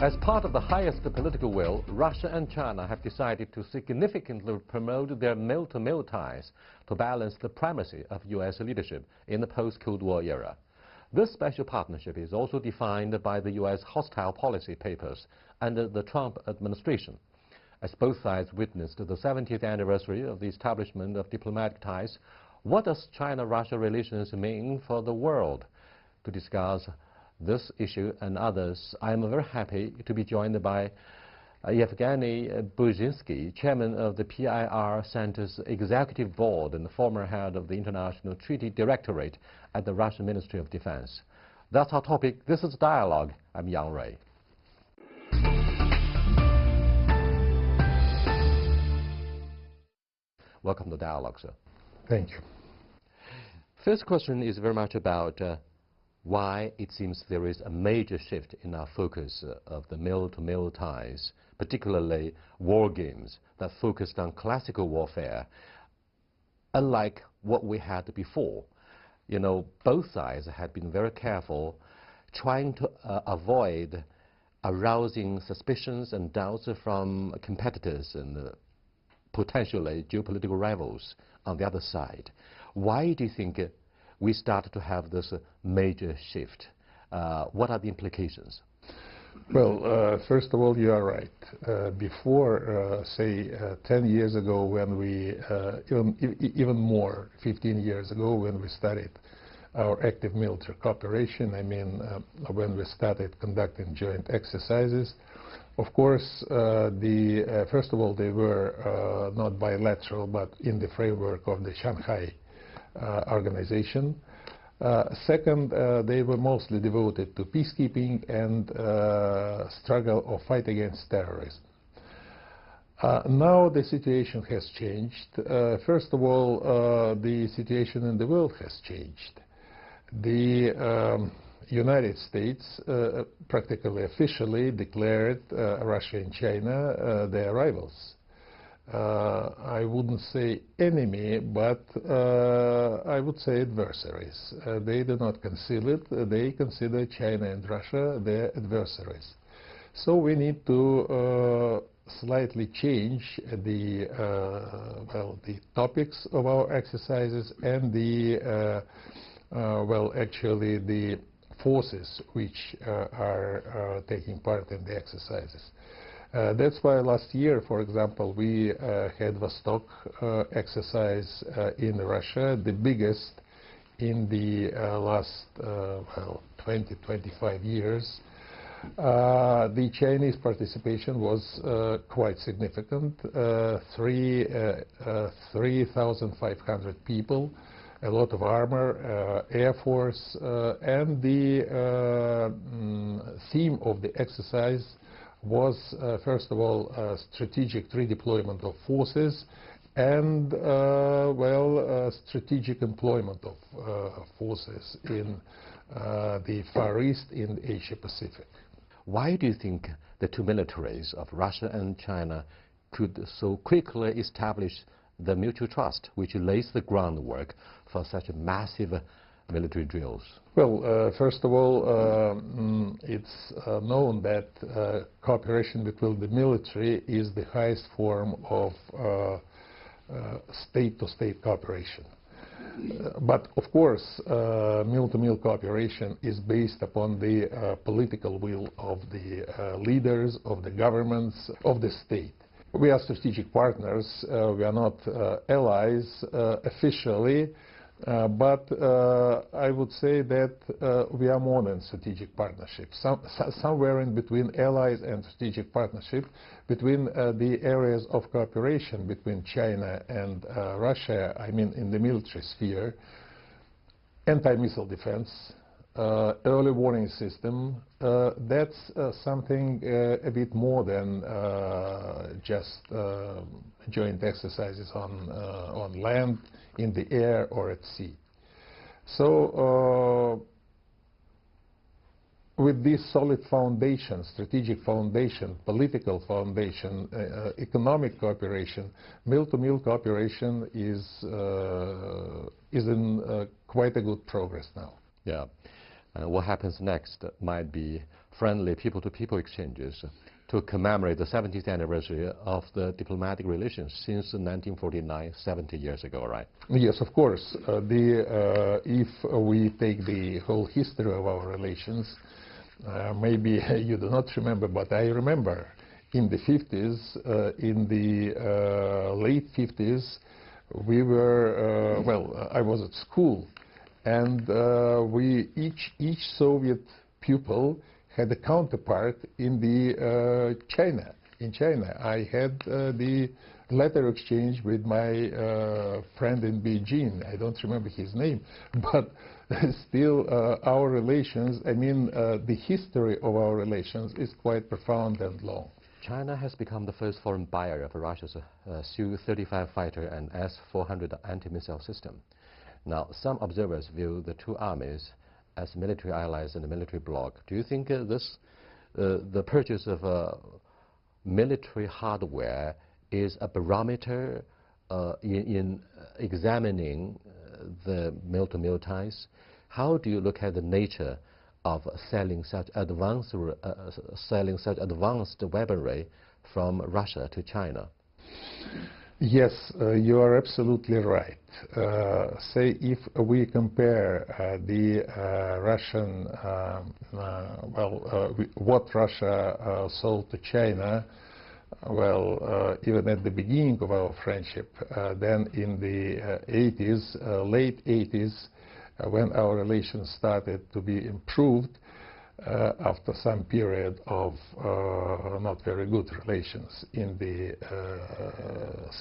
As part of the highest political will, Russia and China have decided to significantly promote their mil-to-mil ties to balance the primacy of U.S. leadership in the post-Cold War era. This special partnership is also defined by the U.S. hostile policy papers under the Trump administration. As both sides witnessed the 70th anniversary of the establishment of diplomatic ties, what does China-Russia relations mean for the world? To discuss this issue and others, I am very happy to be joined by Yevgeny Buzinski, chairman of the PIR Center's executive board and former head of the International Treaty Directorate at the Russian Ministry of Defense. That's our topic. This is Dialogue. I'm Yang Rui. Welcome to Dialogue, sir. Thank you. First question is very much about why it seems there is a major shift in our focus of the mil-to-mil ties, particularly war games that focused on classical warfare, unlike what we had before. You know, both sides had been very careful trying to avoid arousing suspicions and doubts from competitors and potentially geopolitical rivals on the other side. Why do you think we started to have this major shift? What are the implications? Well, first of all, you are right. Before, say, 10 years ago, when we, even more, 15 years ago, when we started our active military cooperation, I mean, when we started conducting joint exercises, of course, first of all, they were not bilateral, but in the framework of the Shanghai organization. Second, they were mostly devoted to peacekeeping and struggle or fight against terrorism. Now the situation has changed. First of all, the situation in the world has changed. The United States practically officially declared Russia and China their rivals. I wouldn't say enemy, but I would say adversaries. They do not conceal it. They consider China and Russia their adversaries. So we need to slightly change the the topics of our exercises and the actually the forces which are taking part in the exercises. That's why last year, for example, we had Vostok exercise in Russia, the biggest in the last 20-25 years. The Chinese participation was quite significant, 3,500 people, a lot of armor, Air Force, and the theme of the exercise was, first of all, strategic redeployment of forces and, strategic employment of forces in the Far East in Asia-Pacific. Why do you think the two militaries of Russia and China could so quickly establish the mutual trust, which lays the groundwork for such massive military drills? Well, first of all, it's known that cooperation between the military is the highest form of state-to-state cooperation. But of course, mil-to-mil cooperation is based upon the political will of the leaders, of the governments, of the state. We are strategic partners. We are not allies officially. But I would say that we are more than strategic partnership. Somewhere in between allies and strategic partnership, between the areas of cooperation between China and Russia, I mean in the military sphere, anti-missile defense, early warning system, that's something a bit more than just joint exercises on land, in the air, or at sea. So with this solid foundation, strategic foundation, political foundation, economic cooperation, mil-to-mil cooperation is in quite a good progress now. Yeah. What happens next might be friendly people-to-people exchanges to commemorate the 70th anniversary of the diplomatic relations since 1949, 70 years ago, right? Yes, of course. If we take the whole history of our relations, maybe you do not remember, but I remember in the 50s, in the late 50s, we were, well, I was at school, and each Soviet pupil had a counterpart in the China. In China, I had the letter exchange with my friend in Beijing. I don't remember his name, but still our relations, I mean, the history of our relations is quite profound and long. China has become the first foreign buyer of Russia's Su-35 fighter and S-400 anti-missile system. Now, some observers view the two armies as military allies in the military bloc. Do you think the purchase of military hardware is a barometer in examining the mil-to-mil ties? How do you look at the nature of selling such advanced weaponry from Russia to China? Yes, you are absolutely right. Say if we compare the Russian, what Russia sold to China, well, even at the beginning of our friendship, then in the 80s, late 80s, when our relations started to be improved, after some period of not very good relations in the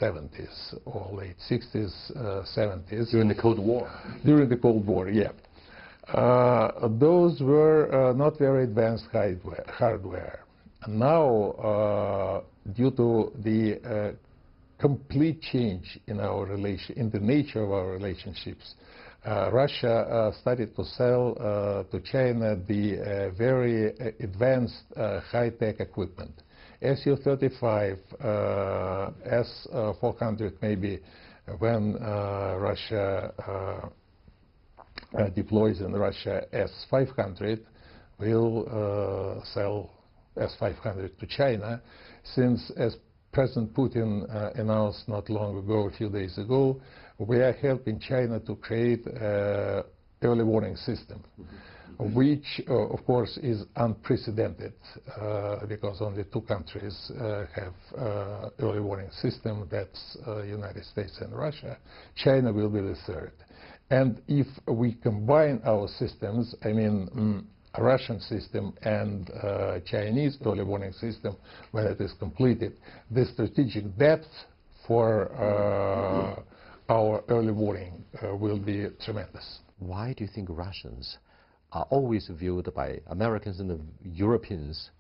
70s or late 60s, 70s. During the Cold War? During the Cold War, yeah. Those were not very advanced hardware. Now, due to the complete change in in the nature of our relationships, Russia started to sell to China the very advanced high-tech equipment. Su-35, S-400 maybe, when Russia deploys in Russia S-500, will sell S-500 to China, since, as President Putin announced not long ago, a few days ago, we are helping China to create an early warning system, which, of course, is unprecedented because only two countries have early warning system. That's United States and Russia. China will be the third. And if we combine our systems, I mean, a Russian system and Chinese early warning system, when it is completed, the strategic depth for our early warning will be tremendous. Why do you think Russians are always viewed by Americans and the Europeans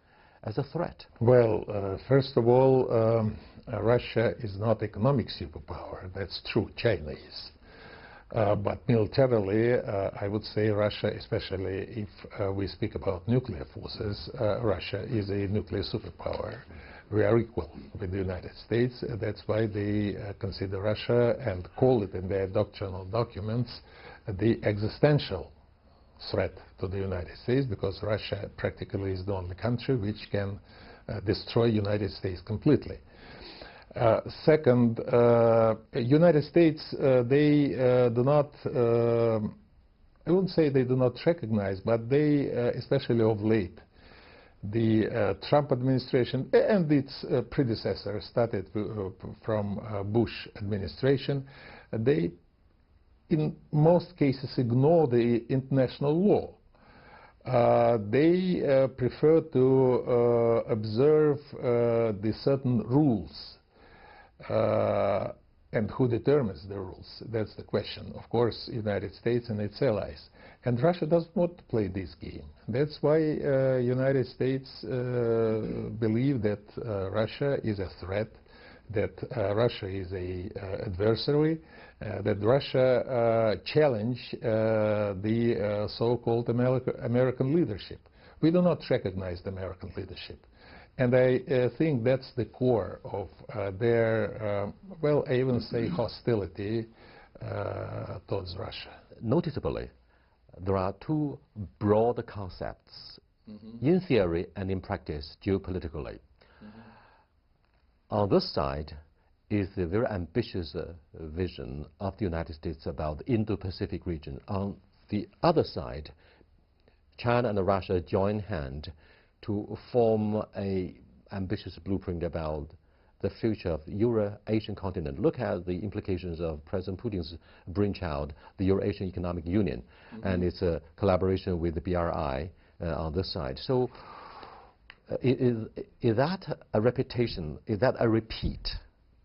as a threat? Well, first of all, Russia is not economic superpower. That's true. China is. But militarily, I would say Russia, especially if we speak about nuclear forces, Russia is a nuclear superpower. We are equal with the United States. That's why they consider Russia and call it in their doctrinal documents the existential threat to the United States, because Russia practically is the only country which can destroy the United States completely. Second, United States, they do not, I wouldn't say they do not recognize, but they, especially of late, the Trump administration and its predecessor started from Bush administration, they in most cases ignore the international law. They prefer to observe the certain rules. And who determines the rules? That's the question. Of course, United States and its allies. And Russia does not play this game. That's why United States believe that Russia is a threat, that Russia is a adversary, that Russia challenge the so-called American leadership. We do not recognize the American leadership. And I think that's the core of their, well, I even say hostility towards Russia. Noticeably, there are two broad concepts in theory and in practice, geopolitically. On this side is the very ambitious vision of the United States about the Indo-Pacific region. On the other side, China and Russia join hand to form an ambitious blueprint about the future of the Euro-Asian continent. Look at the implications of President Putin's brainchild, the Euro-Asian Economic Union, and its collaboration with the BRI on this side. So is that a reputation, is that a repeat,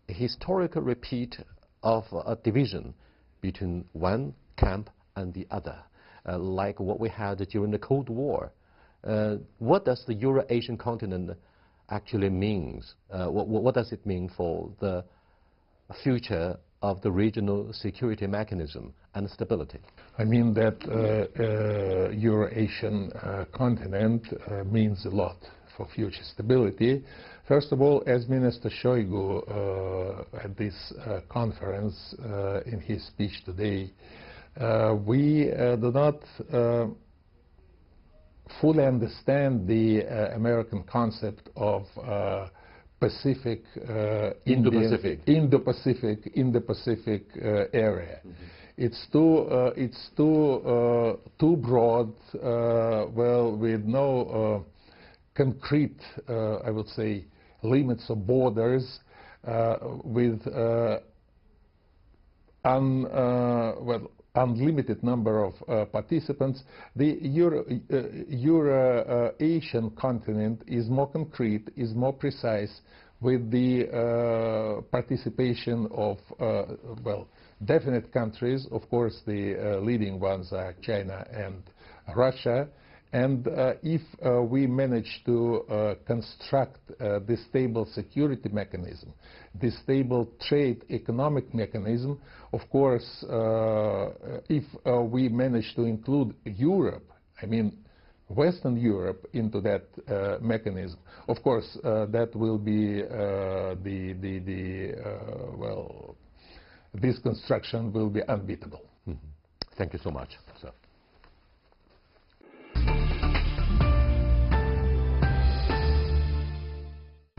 a historical repeat of a division between one camp and the other, like what we had during the Cold War? What does the Euro-Asian continent actually means? What does it mean for the future of the regional security mechanism and stability? I mean that Euro-Asian continent means a lot for future stability. First of all, as Minister Shoigu at this conference in his speech today, we do not fully understand the American concept of Pacific, Indo-Pacific area. It's too broad, well, with no concrete, I would say, limits or borders, with unlimited number of participants. The Euro-Asian continent is more concrete, is more precise, with the participation of, well, definite countries. Of course, the leading ones are China and Russia. And if we manage to construct this stable security mechanism, this stable trade economic mechanism, of course, if we manage to include Europe, I mean Western Europe, into that mechanism, of course, that will be well, this construction will be unbeatable. Thank you so much, sir.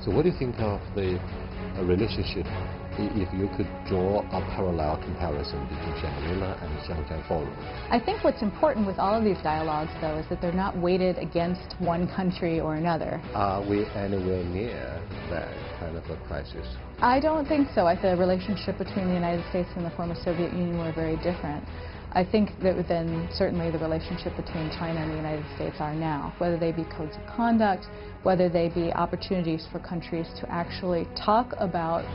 So what do you think of the relationship, if you could draw a parallel comparison between ShangriLa and Xiangshan Forum? I think what's important with all of these dialogues, though, is that they're not weighted against one country or another. Are we anywhere near that kind of a crisis? I don't think so. The relationship between the United States and the former Soviet Union were very different. I think that then certainly the relationship between China and the United States are now, whether they be codes of conduct, whether they be opportunities for countries to actually talk about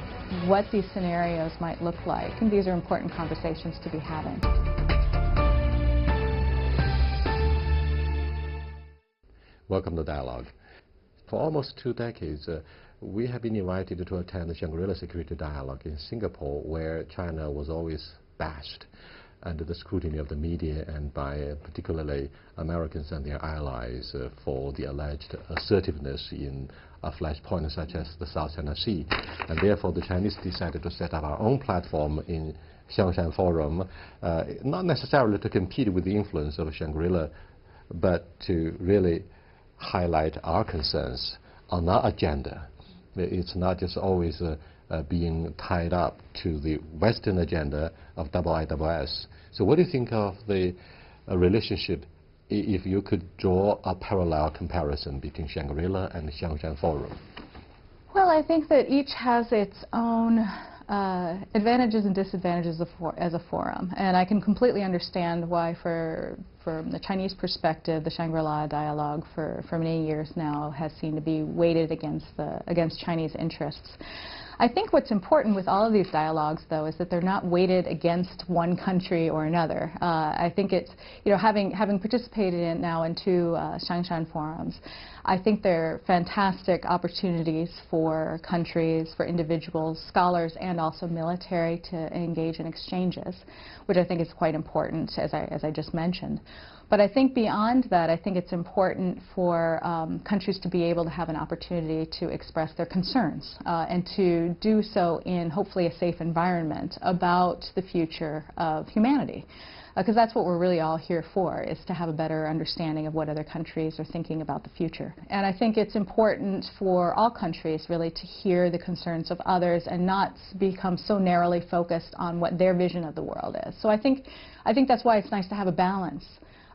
what these scenarios might look like. And these are important conversations to be having. Welcome to Dialogue. For almost 2 decades, we have been invited to attend the ShangriLa Security Dialogue in Singapore, where China was always bashed under the scrutiny of the media and by particularly Americans and their allies for the alleged assertiveness in a flashpoint such as the South China Sea. And therefore the Chinese decided to set up our own platform in Xiangshan Forum, not necessarily to compete with the influence of Shangri-La, but to really highlight our concerns on our agenda. It's not just always being tied up to the Western agenda of IISS. So what do you think of the relationship, if you could draw a parallel comparison between ShangriLa and Xiangshan Forum? Well, I think that each has its own advantages and disadvantages as a forum. And I can completely understand why, from the Chinese perspective, the ShangriLa Dialogue for many years now has seemed to be weighted against Chinese interests. I think what's important with all of these dialogues, though, is that they're not weighted against one country or another. I think it's, having participated in 2 Xiangshan forums, I think they're fantastic opportunities for countries, for individuals, scholars, and also military to engage in exchanges, which I think is quite important, as I just mentioned. But I think beyond that, I think it's important for countries to be able to have an opportunity to express their concerns and to do so in hopefully a safe environment about the future of humanity. Because that's what we're really all here for, is to have a better understanding of what other countries are thinking about the future. And I think it's important for all countries really to hear the concerns of others and not become so narrowly focused on what their vision of the world is. So I think that's why it's nice to have a balance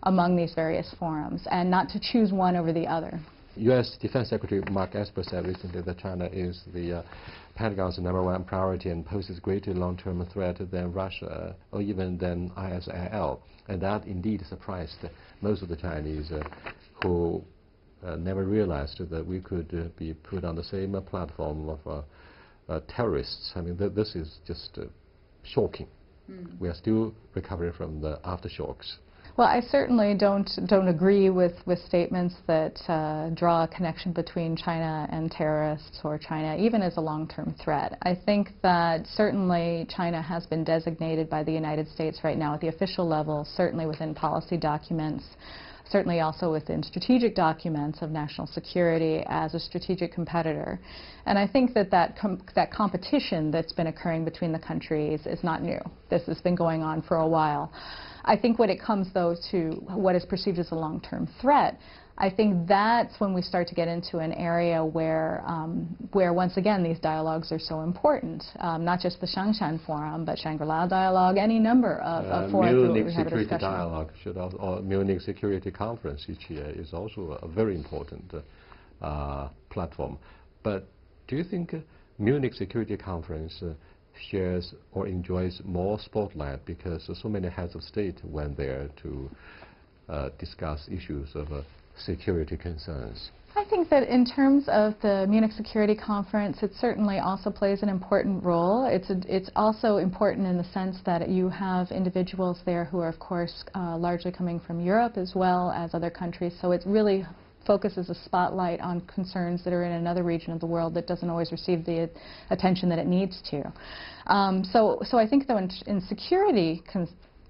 among these various forums and not to choose one over the other. U.S. Defense Secretary Mark Esper said recently that China is the Pentagon's #1 priority and poses greater long-term threat than Russia or even than ISIL. And that indeed surprised most of the Chinese who never realized that we could be put on the same platform of terrorists. I mean, this is just shocking. We are still recovering from the aftershocks. Well, I certainly don't agree with statements that draw a connection between China and terrorists or China even as a long-term threat. I think that certainly China has been designated by the United States right now at the official level, certainly within policy documents, certainly also within strategic documents of national security as a strategic competitor. And I think that competition that's been occurring between the countries is not new. This has been going on for a while. I think when it comes, though, to what is perceived as a long-term threat, I think that's when we start to get into an area where once again, these dialogues are so important. Not just the Shangshan Forum, but ShangriLa Dialogue, any number of forums where we have a discussion. Munich Security Dialogue, or Munich Security Conference each year is also a very important platform. But do you think Munich Security Conference shares or enjoys more spotlight because so many heads of state went there to discuss issues of security concerns? I think that in terms of the Munich Security Conference, it certainly also plays an important role. It's also important in the sense that you have individuals there who are, of course, largely coming from Europe as well as other countries. So it really focuses a spotlight on concerns that are in another region of the world that doesn't always receive the attention that it needs to. So I think that in security,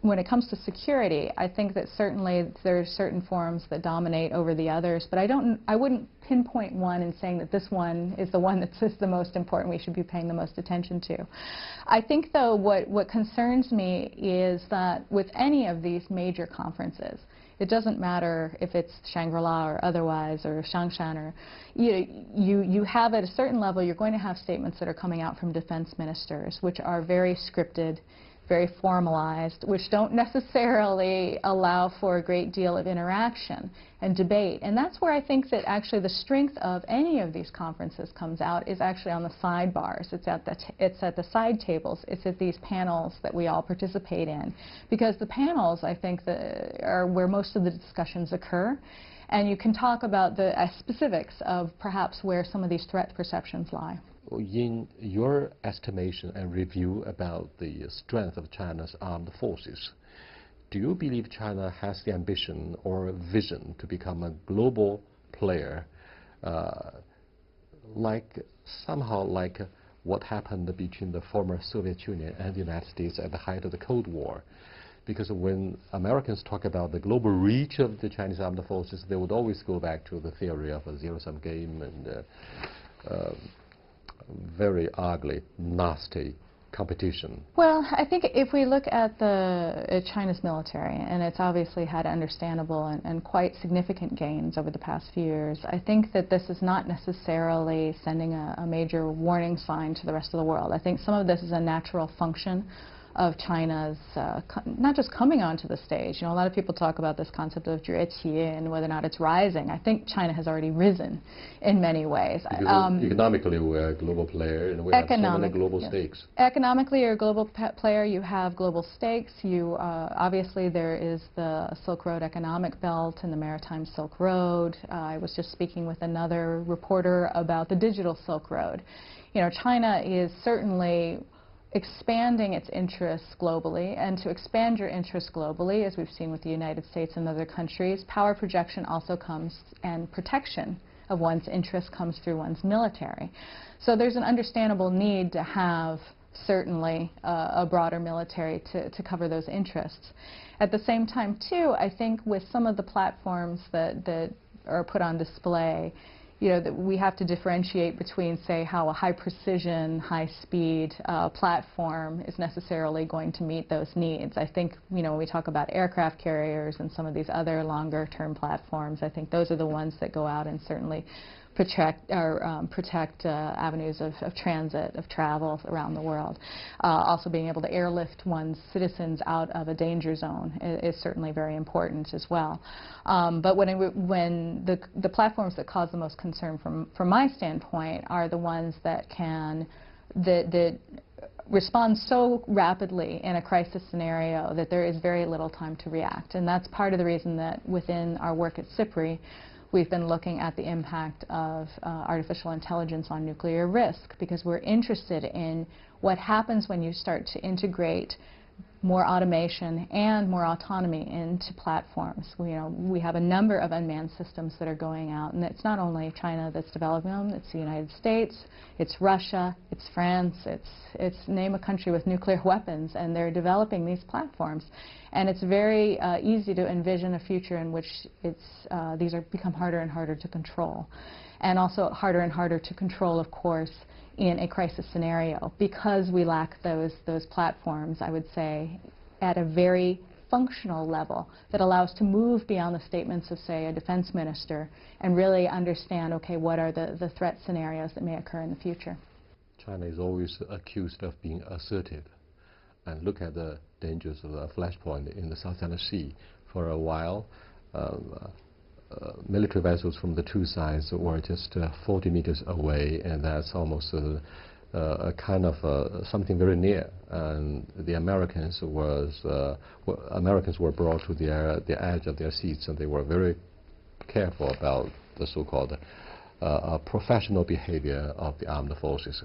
when it comes to security, I think that certainly there are certain forums that dominate over the others, but I wouldn't pinpoint one in saying that this one is the one that's the most important, we should be paying the most attention to. I think, though, what concerns me is that with any of these major conferences, it doesn't matter if it's Shangri-La or otherwise or Shangshan, or you have at a certain level, you're going to have statements that are coming out from defense ministers, which are very scripted, very formalized, which don't necessarily allow for a great deal of interaction and debate. And that's where I think that actually the strength of any of these conferences comes out, is actually on the sidebars. It's at the side tables. It's at these panels that we all participate in. Because the panels, I think, are where most of the discussions occur. And you can talk about the specifics of perhaps where some of these threat perceptions lie. In your estimation and review about the strength of China's armed forces, do you believe China has the ambition or vision to become a global player, somehow like what happened between the former Soviet Union and the United States at the height of the Cold War? Because when Americans talk about the global reach of the Chinese armed forces, they would always go back to the theory of a zero-sum game and very ugly, nasty competition. Well, I think if we look at China's military, and it's obviously had understandable and quite significant gains over the past few years, I think that this is not necessarily sending a major warning sign to the rest of the world. I think some of this is a natural function of China's not just coming onto the stage. You know, a lot of people talk about this concept of 崛起 and whether or not it's rising. I think China has already risen in many ways. Economically, we're a global player, and we have so many global stakes. Economically, you're a global player. You have global stakes. You obviously there is the Silk Road economic belt and the Maritime Silk Road. I was just speaking with another reporter about the digital Silk Road. You know, China is certainly expanding its interests globally, and to expand your interests globally, as we've seen with the United States and other countries, power projection also comes, and protection of one's interests comes through one's military. So there's an understandable need to have certainly a broader military to cover those interests. At the same time, too, I think with some of the platforms that are put on display, you know, that we have to differentiate between, say, how a high-precision, high-speed platform is necessarily going to meet those needs. I think, you know, when we talk about aircraft carriers and some of these other longer-term platforms, I think those are the ones that go out and certainly protect avenues of transit, of travel around the world. Also being able to airlift one's citizens out of a danger zone is certainly very important as well. But when the platforms that cause the most concern from my standpoint are the ones that that respond so rapidly in a crisis scenario that there is very little time to react. And that's part of the reason that within our work at SIPRI, we've been looking at the impact of artificial intelligence on nuclear risk, because we're interested in what happens when you start to integrate more automation and more autonomy into platforms. We have a number of unmanned systems that are going out, and it's not only China that's developing them, it's the United States, it's Russia, it's France, it's name a country with nuclear weapons, and they're developing these platforms. And it's very easy to envision a future in which these become harder and harder to control. And also harder and harder to control, of course, in a crisis scenario, because we lack those platforms, I would say, at a very functional level that allows to move beyond the statements of, say, a defense minister and really understand, okay, what are the threat scenarios that may occur in the future. China is always accused of being assertive. And look at the dangers of the flashpoint in the South China Sea. For a while, military vessels from the two sides were just 40 meters away, and that's almost a kind of something very near. And the Americans were brought to the edge of their seats, and they were very careful about the so-called professional behavior of the armed forces.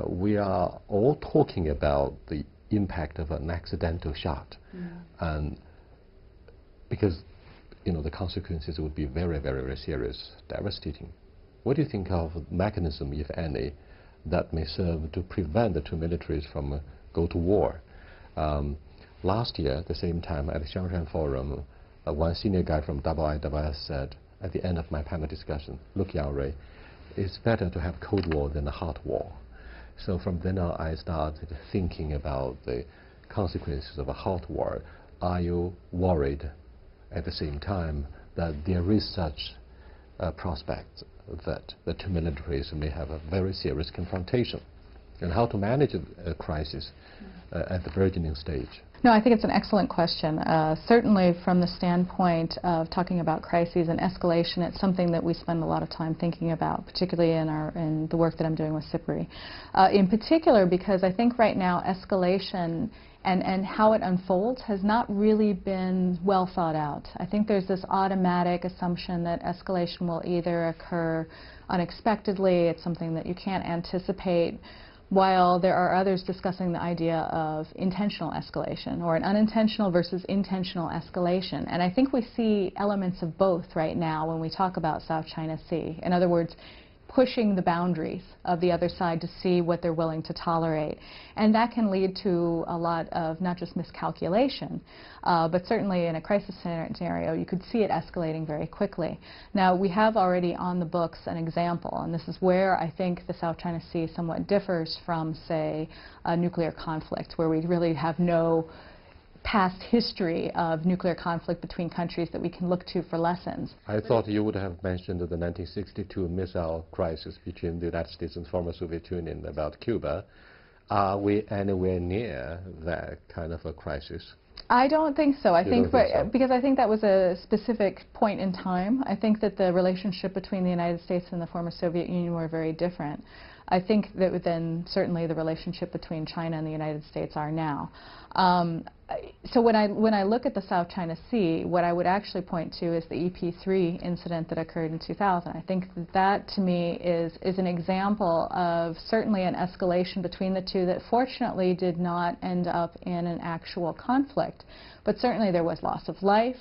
We are all talking about the impact of an accidental shot, and because the consequences would be very, very, very serious, devastating. What do you think of mechanism, if any, that may serve to prevent the two militaries from go to war? Last year, at the same time, at the Shanghai Forum, one senior guy from IISS said, at the end of my panel discussion, look, Yao Rui, it's better to have Cold War than a hot war. So from then on, I started thinking about the consequences of a hot war. Are you worried at the same time that there is such a prospect that the two militaries may have a very serious confrontation? And how to manage a crisis at the burgeoning stage? No, I think it's an excellent question. Certainly from the standpoint of talking about crises and escalation, it's something that we spend a lot of time thinking about, particularly in the work that I'm doing with SIPRI. In particular, because I think right now escalation and how it unfolds has not really been well thought out. I think there's this automatic assumption that escalation will either occur unexpectedly, it's something that you can't anticipate, while there are others discussing the idea of intentional escalation, or an unintentional versus intentional escalation. And I think we see elements of both right now when we talk about South China Sea. In other words, pushing the boundaries of the other side to see what they're willing to tolerate. And that can lead to a lot of not just miscalculation, but certainly in a crisis scenario, you could see it escalating very quickly. Now, we have already on the books an example, and this is where I think the South China Sea somewhat differs from, say, a nuclear conflict, where we really have no past history of nuclear conflict between countries that we can look to for lessons. I thought you would have mentioned the 1962 missile crisis between the United States and former Soviet Union about Cuba. Are we anywhere near that kind of a crisis? I don't think so. Because I think that was a specific point in time. I think that the relationship between the United States and the former Soviet Union were very different. I think that then certainly the relationship between China and the United States are now. So when I look at the South China Sea, what I would actually point to is the EP3 incident that occurred in 2000. I think that to me is an example of certainly an escalation between the two that fortunately did not end up in an actual conflict. But certainly there was loss of life.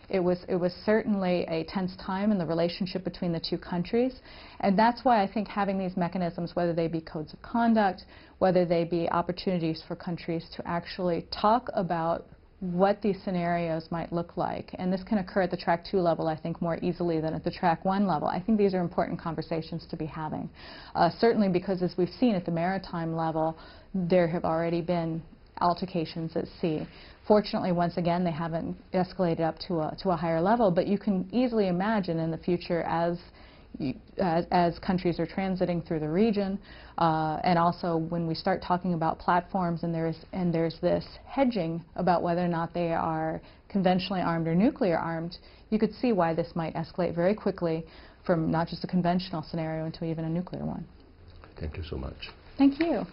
It was certainly a tense time in the relationship between the two countries, and that's why I think having these mechanisms, whether they be codes of conduct, whether they be opportunities for countries to actually talk about what these scenarios might look like, and this can occur at the Track 2 level, I think, more easily than at the Track 1 level. I think these are important conversations to be having. Certainly because, as we've seen at the maritime level, there have already been altercations at sea. Fortunately, once again, they haven't escalated up to a higher level, but you can easily imagine in the future as countries are transiting through the region, and also when we start talking about platforms and there's this hedging about whether or not they are conventionally armed or nuclear armed, you could see why this might escalate very quickly from not just a conventional scenario into even a nuclear one. Thank you so much. Thank you.